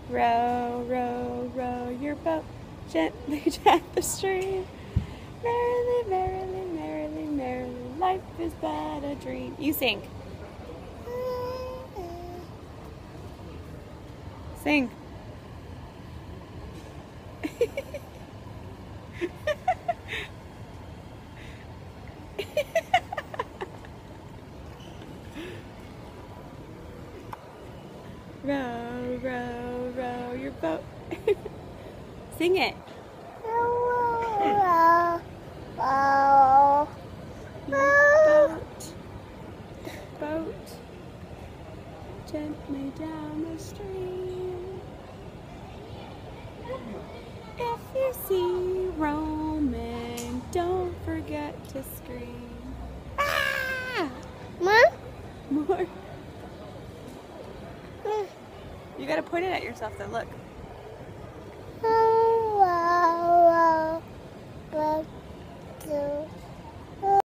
Row, row, row your boat gently down the stream. Merrily, merrily, merrily, merrily, life is but a dream. You sing. Sing. Row, row, row your boat. Sing it. Your boat gently down the stream. If you see Roman, don't forget to scream. Ah! More. You gotta point it at yourself though, look.